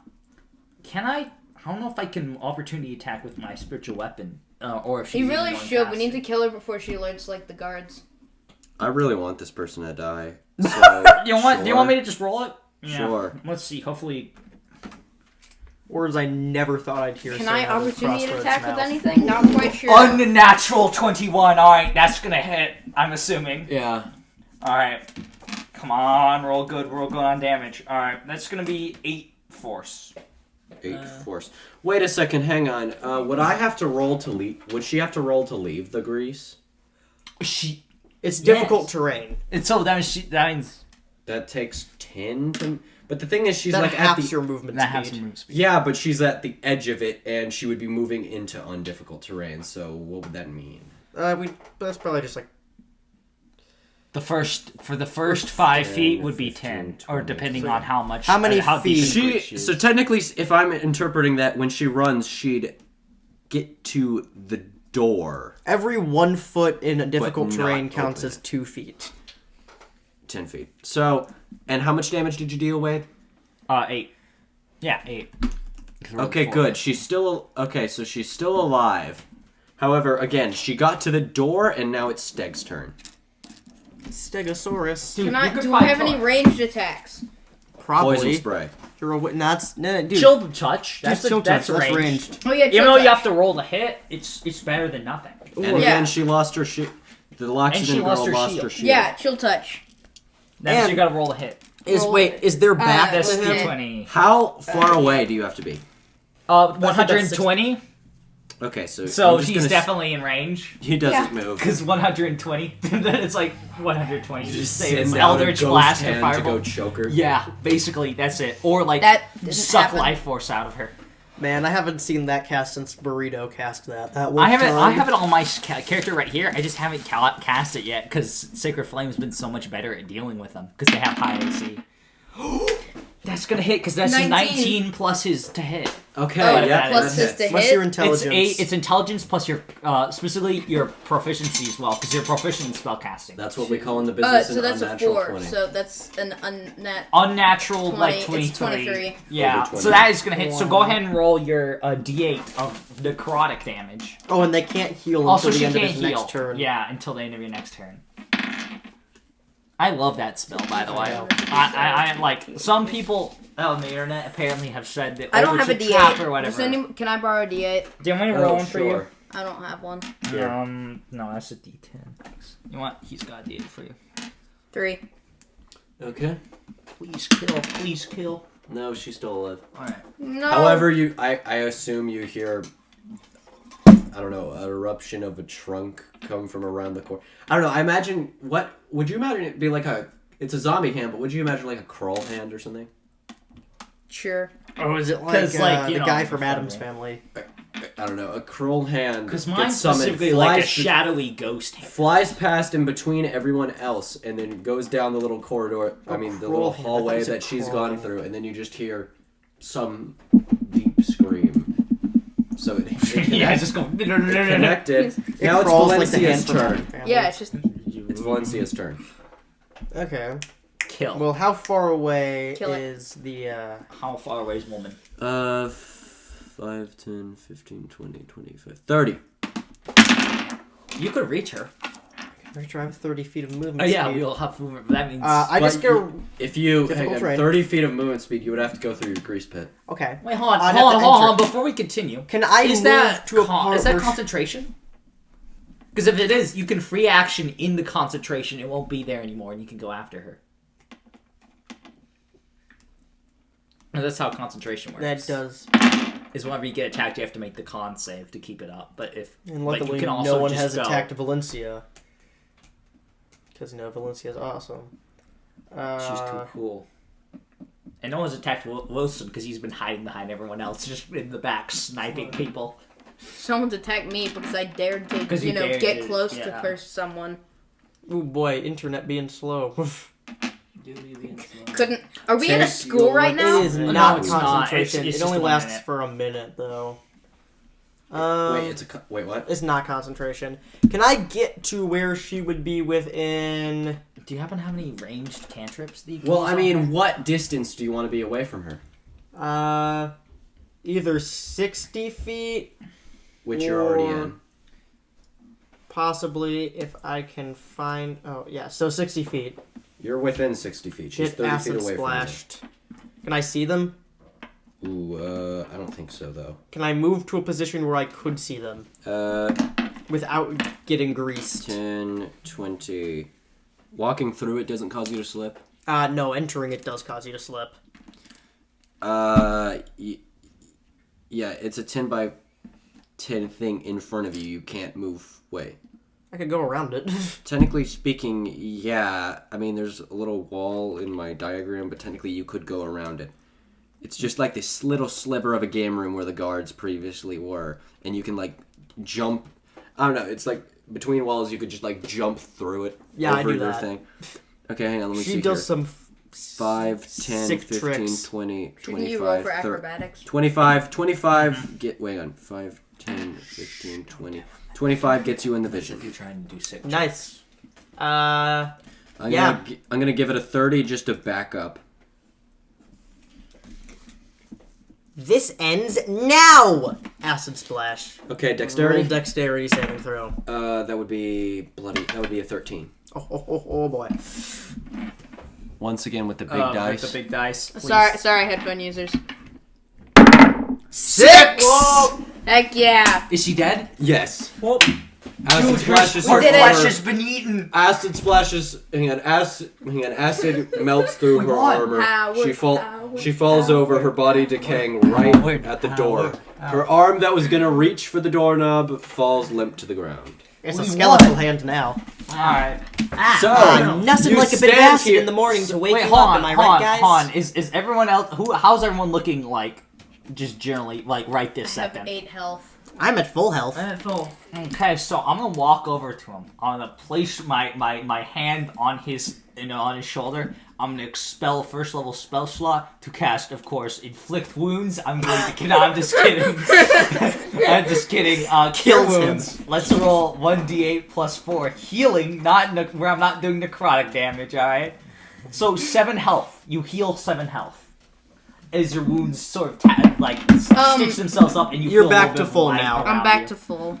Can I don't know if I can opportunity attack with my spiritual weapon, or if she's He even really going should. past We need it. to kill her before she alerts like the guards. I really want this person to die. So You want? Do you want me to just roll it? Sure. Let's see. Hopefully, Words I never thought I'd hear. Can say I out of opportunity Crossroads' attack with mouth. anything? Not quite sure. unnatural 21. All right, that's gonna hit. I'm assuming. yeah. All right, come on, roll good on damage. All right, that's gonna be 8 force. 8 force. Wait a second, hang on. Would I have to roll to leave? Would she have to roll to leave the grease? It's difficult terrain. And so that means That takes 10 to... But the thing is, she's That like at halves the... your movement that has speed. some move speed. Yeah, but she's at the edge of it, and she would be moving into undifficult terrain, so what would that mean? That's probably just like... The first 5 feet would be 15, 10, or 20. depending on how much. How many how deep feet? She... So technically, if I'm interpreting that, when she runs, she'd get to the door. Every 1 foot in a difficult not terrain counts open. as 2 feet. 10 feet. So, and how much damage did you deal, Wade? 8. Yeah, 8. Okay, good. She's still... Okay, so she's still alive. However, again, she got to the door, and now it's Steg's turn. Stegosaurus. Dude, Do you could I have probably- any ranged attacks? Probably. Poison spray. You're a that's no, dude. Chill touch. Just That's chill touch. that's That's ranged. ranged. Oh yeah, Even chill though you touch. have to roll the hit, it's better than nothing. And Ooh. again, Yeah. she lost her shield. The Loxodon lost girl her lost shield. her shield. Yeah, chill touch. Then And- you gotta roll the hit. Roll Is there back That's with him? D20. How far away do you have to be? 120. Okay, so So I'm just he's gonna definitely in range. He doesn't move. Because 120, it's like 120. You just say Send out a Eldritch ghost Blast or hand to Fireball. go choke her. Yeah, basically that's it. Or like That didn't suck happen. life force out of her. Man, I haven't seen that cast since Burrito cast that. That I have it on my character right here. I just haven't cast it yet because Sacred Flame's been so much better at dealing with them because they have high AC. That's gonna hit because that's 19 plus his to hit. Okay, Oh, yeah, plus that his to hits. What's hit. your intelligence? It's intelligence plus your specifically your proficiency as well because you're proficient in spellcasting. That's what we call in the business So an that's a unnatural 4. 20. So that's an unnat. Unnatural 20, like 23. it's 23. Yeah, Over 20. so that is gonna hit. So go ahead and roll your D8 of necrotic damage. Oh, and they can't heal Also, until she the end of can't his heal. next turn. Yeah, until the end of your next turn. I love that spell, by the way. Yeah. I like some people on the internet apparently have said that I don't have a it's trap D8. or whatever. Can I borrow a D8? Do you want me to Oh, roll one for you? sure. I don't have one. No, that's a D10. Thanks. You want? He's got a D8 for you. 3. Okay. Please kill. Please kill. No, she's still alive. All right. No. However, I assume you hear, I don't know, an eruption of a trunk come from around the corner. I don't know. I imagine would you imagine it be like it's a zombie hand, but would you imagine like a crawl hand or something? Sure. Or is it 'Cause, like, you the know, guy from the Adam's family. Family? I don't know. A crawl hand Because gets mine's summoned, specifically like a flies shadowy ghost hand. flies past in between everyone else, and then goes down the little corridor. A the crawl little hand. I hallway thought you said that she's crawl. gone through, and then you just hear some deep scream. So it Yeah, just go. connected. It Now it's crawls like the Valencia's hand from turn. Adam's Family. Yeah, it's just It's Valencia's turn. Okay. Kill. Well, how far away Kill it. is the? How far away is woman? 5, 10, 15, 20, 25, 30. You could reach her. I have 30 feet of movement. Oh yeah, speed. we'll have movement. That means. I just But go. If you Difficult hang on, terrain. 30 feet of movement speed, you would have to go through your grease pit. Okay. Wait, hold on, I'd hold have on, to hold on. enter. Before we continue, Can I is move that to a part is that where concentration? Because if it is, you can free action in the concentration. It won't be there anymore, and you can go after her. And that's how concentration works. that does? Is whenever you get attacked, you have to make the con save to keep it up. But if And but you luckily, can also no one just has go. attacked Valencia. Because Valencia's awesome. She's too cool. And no one's attacked Wilson because he's been hiding behind everyone else, just in the back, sniping people. someone's attacked me because I dared to, 'Cause you dared get to, close to yeah. curse someone. Oh boy, internet being slow. Couldn't. Are we in a Chase, school right you're- now? It is No, not it's not. concentration. It's It just only a 1 lasts minute. for a minute, though. Wait, wait, what? It's not concentration. Can I get to where she would be within? Do you happen to have any ranged cantrips that you can Well, use I on mean, her? what distance do you want to be away from her? Either 60 feet, Which you're already Or- in. possibly if I can find. Oh yeah, so 60 feet. You're within 60 feet. She's Get 30 feet acid away splashed. Can I see them? from you. Ooh, I don't think so, though. Can I move to a position where I could see them without getting greased? 10, 20. Walking through it doesn't cause you to slip. No, entering it does cause you to slip. Yeah, it's a 10 by 10 thing in front of you. You can't move. Wait. I could go around it. Technically speaking, yeah. I mean, there's a little wall in my diagram, but technically you could go around it. It's just like this little sliver of a game room where the guards previously were, and you can like jump. I don't know. It's like between walls, you could just like jump through it. Yeah, I over do your that. thing. Okay, hang on. Let me see She does here. some 5, 10, sick 15, tricks. 20, Shouldn't you roll 25, for 30, acrobatics? 25, wait on. 5, 10, 15, 20. 25 gets you in the vision. If you're trying to do sick. Nice. I'm gonna give it a 30 just to back up. This ends now! Acid Splash. Okay, Roll dexterity. dexterity saving throw. That would be That would be a 13. Oh boy. Once again with the big With dice. the big dice. Please. Sorry, headphone users. 6. Whoa! Heck yeah! Is she dead? Yes. Well, Acid splashes We her did it. armor. Flesh has been eaten. Acid splashes. Hang on. Acid melts through her won. armor. Howard, She falls over. Her body decaying right at the door. Her arm that was gonna reach for the doorknob falls limp to the ground. It's a We skeletal won. hand now. Alright. So Nothing you like a bit of stand acid here- in the morning to wake Wait, you hold up, on, am I hold right, on, guys? hold on. Is everyone else? How's everyone looking like? Just generally, like right this I have second. 8 health. I'm at full health. I'm at full. Okay, so I'm gonna walk over to him. I'm gonna place my hand on his on his shoulder. I'm gonna expel first level spell slot to cast, of course, inflict wounds. I'm going to I'm just kidding. I'm just kidding. Cure Kills him. wounds. Let's roll 1d8 plus 4 healing, where I'm not doing necrotic damage. All right. So 7 health. You heal 7 health. As your wounds sort of stitch themselves up, and you You're feel a back little to bit full light now. around I'm back you. to full.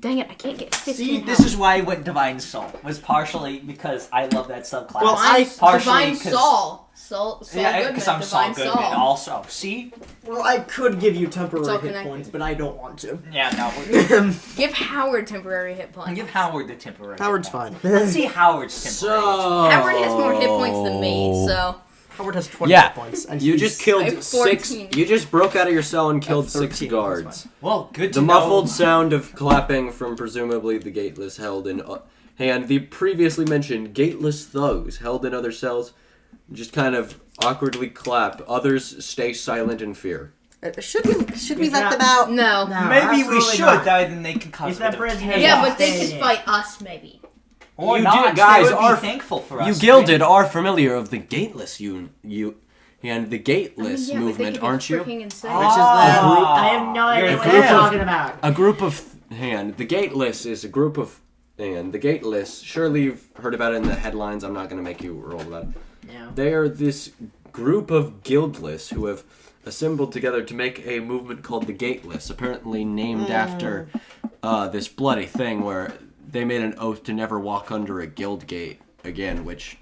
Dang it, I can't get 15 See, health. this is why I went Divine Soul. Was partially because I love that subclass. Well, partially Divine Saul. Saul yeah, Goodman. because I'm Saul Divine Goodman. Saul. Also, see, Well, I could give you It's all temporary hit connected. points, but I don't want to. yeah, no, we're Give Howard temporary hit points. give Howard the temporary. Howard's hit point. fine. Let's see Howard's temporary. So Howard has more hit points than me, so Howard has 20 Yeah. hit points. And you he's- just killed I have 6. 14. You just broke out of your cell and killed 6 13, guards. Well, good to The know. muffled sound of clapping from presumably the gateless held in hand. The previously mentioned gateless thugs held in other cells just kind of awkwardly clap. Others stay silent in fear. Should we It's let not- them out? no. No, Maybe we absolutely should. not. Then they can cause If a that bit of prison chaos. is Yeah, but they Stay could in. fight us, maybe. Or You not. guys they would are- be thankful for us. You gilded are familiar of the gateless and the gateless movement, aren't you? Which is that? I have no You're idea a what group you're of- talking about. A group of the gateless is a group of the gateless. Surely you've heard about it in the headlines. I'm not going to make you roll that. No. They are this group of guildless who have assembled together to make a movement called the Gateless, apparently named after this bloody thing where they made an oath to never walk under a guild gate again, which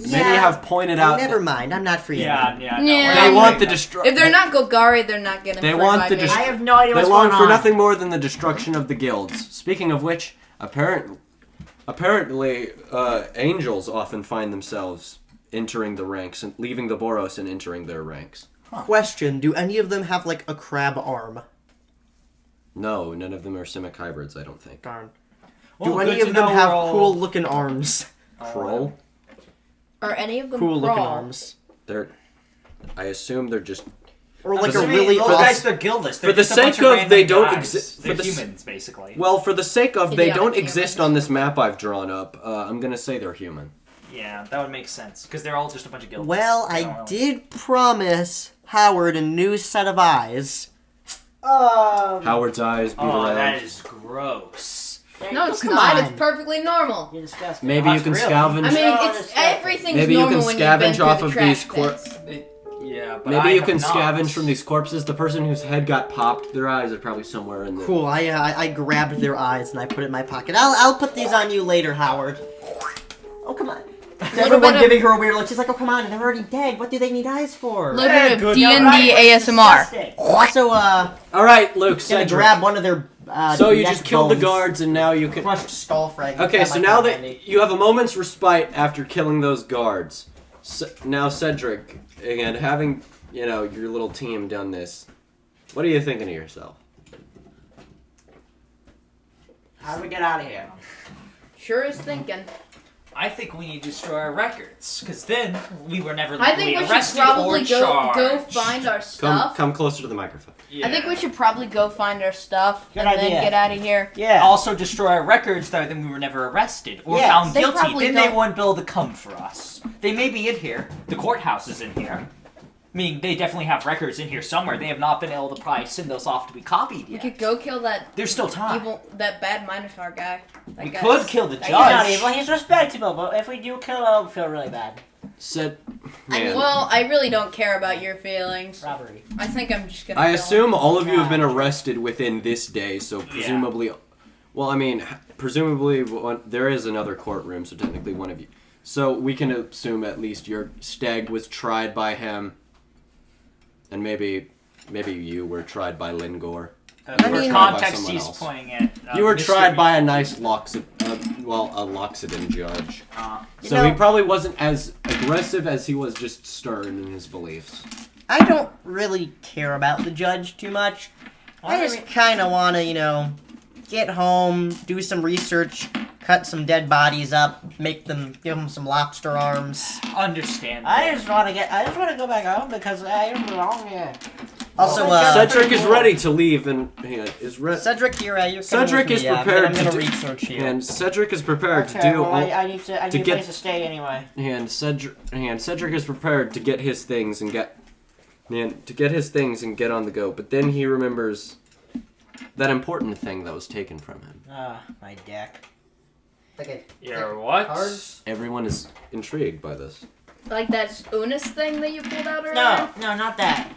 many have pointed out. Never mind, I'm not free. Yeah. Yeah. They want the destruction. If they're not Golgari, they're not gonna. They fly want by the me. dest- I have no idea They what's long going for on. nothing more than the destruction of the guilds. Speaking of which, apparently, angels often find themselves entering the ranks and leaving the Boros and entering their ranks. Question, do any of them have, like, a crab arm? No, none of them are simic hybrids, I don't think. Darn. Well, Do any good of to them know have we're all- cool-looking arms? Kroll? Are any of them Cool-looking crawl? arms. I assume they're just... Or, like, a Assuming really those guys, awesome... they're guildless. For the They're just a bunch sake of random they don't guys. exist- They're for the s- humans, basically. Well, for the sake of they Idiotic don't humans. exist on this map I've drawn up, I'm gonna say they're human. Yeah, that would make sense because they're all just a bunch of guildless. Well, They I don't really- did promise Howard a new set of eyes. Howard's eyes beat Oh, around. that is gross. No, it's come not. on. It's perfectly normal. You're disgusting. Maybe you That's can really- scavenge. I mean, No, it's it's everything's Maybe you normal can when you've been scavenge through off the of trash these cor- pits. Yeah, but Maybe I you can have not. scavenge from these corpses. The person whose head got popped, their eyes are probably somewhere in there. Cool, I grabbed their eyes and I put it in my pocket. I'll put these on you later, Howard. Oh, come on. Everyone bit of- giving her a weird look. She's like, oh, come on, they're already dead. What do they need eyes for? A little bit of good. D&D ASMR. Disgusting. Also, All right, Luke. gonna Cedric. grab one of their, So you neck just killed the bones. guards, and now you can. Crushed skull fragment. Okay, Got so my now gun that handy. you have a moment's respite after killing those guards, now Cedric, and having your little team done this, What are you thinking of yourself? How do we get out of here? Sure is thinking. I think we need to destroy our records, because then we were never I legally think we should arrested probably or go charged. find our stuff. Come closer to the microphone. Yeah. I think we should probably go find our stuff Good and idea. then get out of here. Yeah. also destroy our records, though, then we were never arrested or Yes, found they guilty. probably Then they don't- won't be able to come for us. They may be in here. The courthouse is in here. Meaning they definitely have records in here somewhere. They have not been able to probably send those off to be copied We yet. could go kill that There's still time. that bad Minotaur guy. We could kill the that He's not judge. evil. He's respectable. But if we do kill him, I'll feel really bad. Said, man. Well, I really don't care about your feelings. Robbery. I think I'm just gonna. I kill assume him. all of you have been arrested within this day, so presumably, well, I mean, presumably there is another courtroom, so technically one of you. So we can assume at least your stag was tried by him, and maybe you were tried by Lingor. For mean- context, By someone he's else. pointing at. You were Mr. tried by a nice Loxodon judge. You So he know- probably wasn't as aggressive as he was just stern in his beliefs. I don't really care about the judge too much. I just kind of want to, get home, do some research, cut some dead bodies up, give them some lobster arms. Understand. I just want to go back home because I don't belong here. Also, Cedric is ready to leave, and Cedric, you're coming Cedric with is me, yeah, prepared I'm gonna to do- research you. and Cedric is prepared to Okay, do. well, all, I need a get- place to stay anyway. and Cedric is prepared to get his things and get on the go. But then he remembers that important thing that was taken from him. Ah, my deck. Okay. Your what? Cards? Everyone is intrigued by this. Like that Unis thing that you pulled out earlier. No, not that.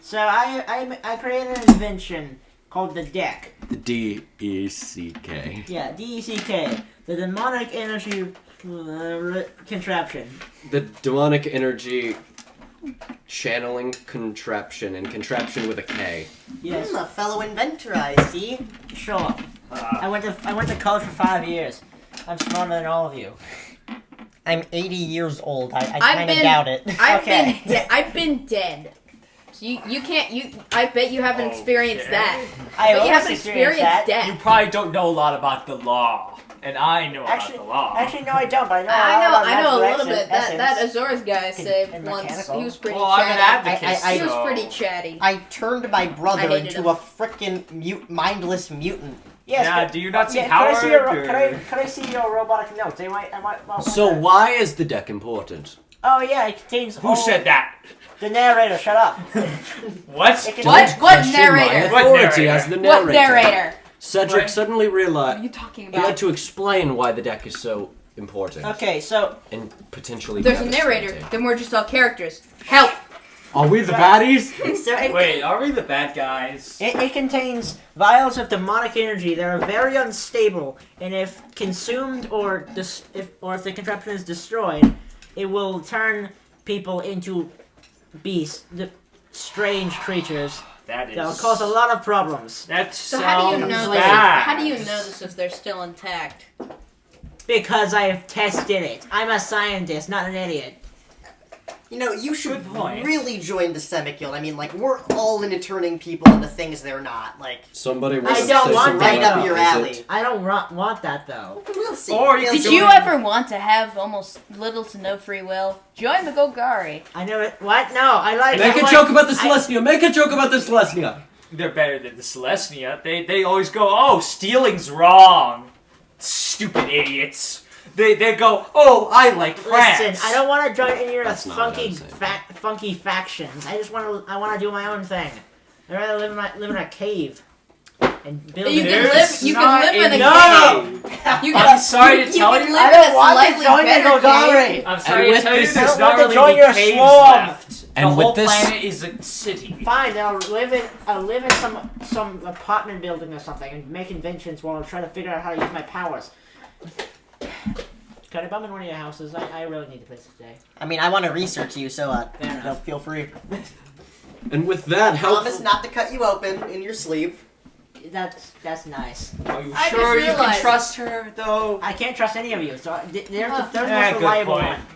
So I created an invention called the deck. The DECK. Yeah, DECK, the demonic energy contraption. The demonic energy channeling contraption, and contraption with a K. Yes, I'm a fellow inventor, I see. sure. I went to college for 5 years. I'm smarter than all of you. I'm 80 years old. I I've kind of been- doubt it. Okay. I've been dead. So you can't. I bet you haven't experienced Okay. that. I But you almost haven't experienced that. death. You probably don't know a lot about the law, and I know Actually, about the law. actually, no, I don't. But I know. I know a magical little bit. essence. That Azor's guy saved and once. mechanical. He was pretty well, I'm an chatty. advocate. I- He was so- pretty chatty. I turned my brother I hated into him. a frickin' mindless mutant. Yes. Yeah, but- do you not see yeah, Howard? could I see your robotic notes? I might well, So why is the deck important? Oh yeah, it contains. Who said that? The narrator. Shut up. What? It contains- What Question narrator? My What authority narrator? as the What narrator. narrator? Cedric What? suddenly What are realized you talking he had about? to explain why the deck is so important Okay, so and potentially. There's a narrator. devastating. Then we're just all characters. Help! Are we the baddies? so it, Wait, are we the bad guys? it contains vials of demonic energy that are very unstable, and if consumed or if the contraption is destroyed, it will turn people into beasts, strange creatures That is. that will cause a lot of problems. That So how do you sounds know this? bad. How do you know this if they're still intact? Because I have tested it. I'm a scientist, not an idiot. You should Good point. really join the Semikill. I mean, we're all into turning people into things they're not. Somebody I wants to don't say want something that right up about your is it- alley. I don't want that though. We'll see. Or you We'll could Did see. you ever want to have almost little to no free will? Join the Golgari. I know it. What? No, I like. Make I a like- joke about the I- Celestia. Make a joke about the Celestia. They're better than the Celestia. They always go, oh, stealing's wrong. Stupid idiots. They go, oh, I like France. Listen, I don't want to join any of That's the not what funky I'm saying. funky factions. I just want to do my own thing. I'd rather live in a cave and build. You a- can There's live. You not can live in a No! cave. You I'm sorry to tell can you. live I in a don't want to slightly join the better cave. Golgari. I'm sorry to with tell you, this- there's I not want to really join any your caves swarm. left. And the with whole this- planet is a city. Fine, then I'll live in some apartment building or something and make inventions while I try to figure out how to use my powers. Can I bum in one of your houses? I really need a place to stay. I mean, I want to research you, so Fair enough. feel free. And with that, Promise not to cut you open in your sleep. That's nice. Are you I sure just you can realized- trust her, though? I can't trust any of you, so they're Huh. the third Yeah, most good reliable point. one.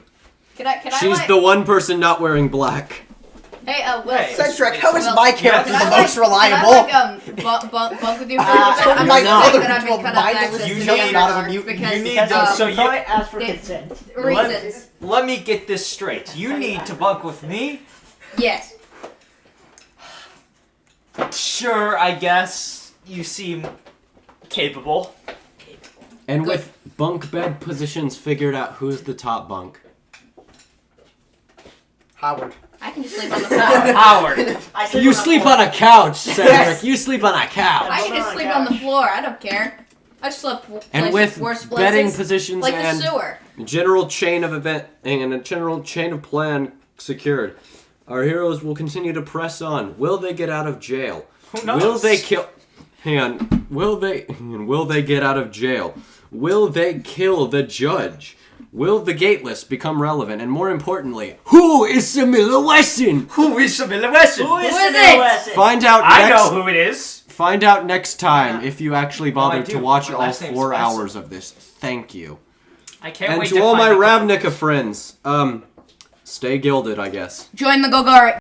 Can I she's the one person not wearing black. Hey, Will. Hey. Cedric, how is Will, my character can the I, most Can reliable? I, bunk with you for a little bit? I'm my just brother saying that I've been will cut off mindlessly access to you the need- out of a Underdark mutant. because, You need Because to- so you- probably ask for it- consent. reasons. Let me get this straight. You need to bunk with me? Yes. Sure, I guess. You seem capable. And Good. with bunk bed positions figured out, who's the top bunk? Howard. I can just sleep on the floor. Howard. I You sleep on a couch, Cedric. Yes. You sleep on a couch. I can just sleep on the floor. I don't care. I slept And with worse bedding places, positions like and the sewer. general chain of event and a general chain of plan secured, our heroes will continue to press on. Will they get out of jail? Who knows? Will they kill? Hang on. Will they get out of jail? Will they kill the judge? Will the gateless become relevant? And more importantly, who is Samilla Wesson? Who is Samilla Wesson? Who is it? Samilla Wesson? Find out I next. know who it is. Find out next time if you actually I bothered do. to watch My all last name's 4 Wesson. hours of this. Thank you. I can't And wait to all find my the- Ravnica friends, stay gilded, I guess. Join the Golgari.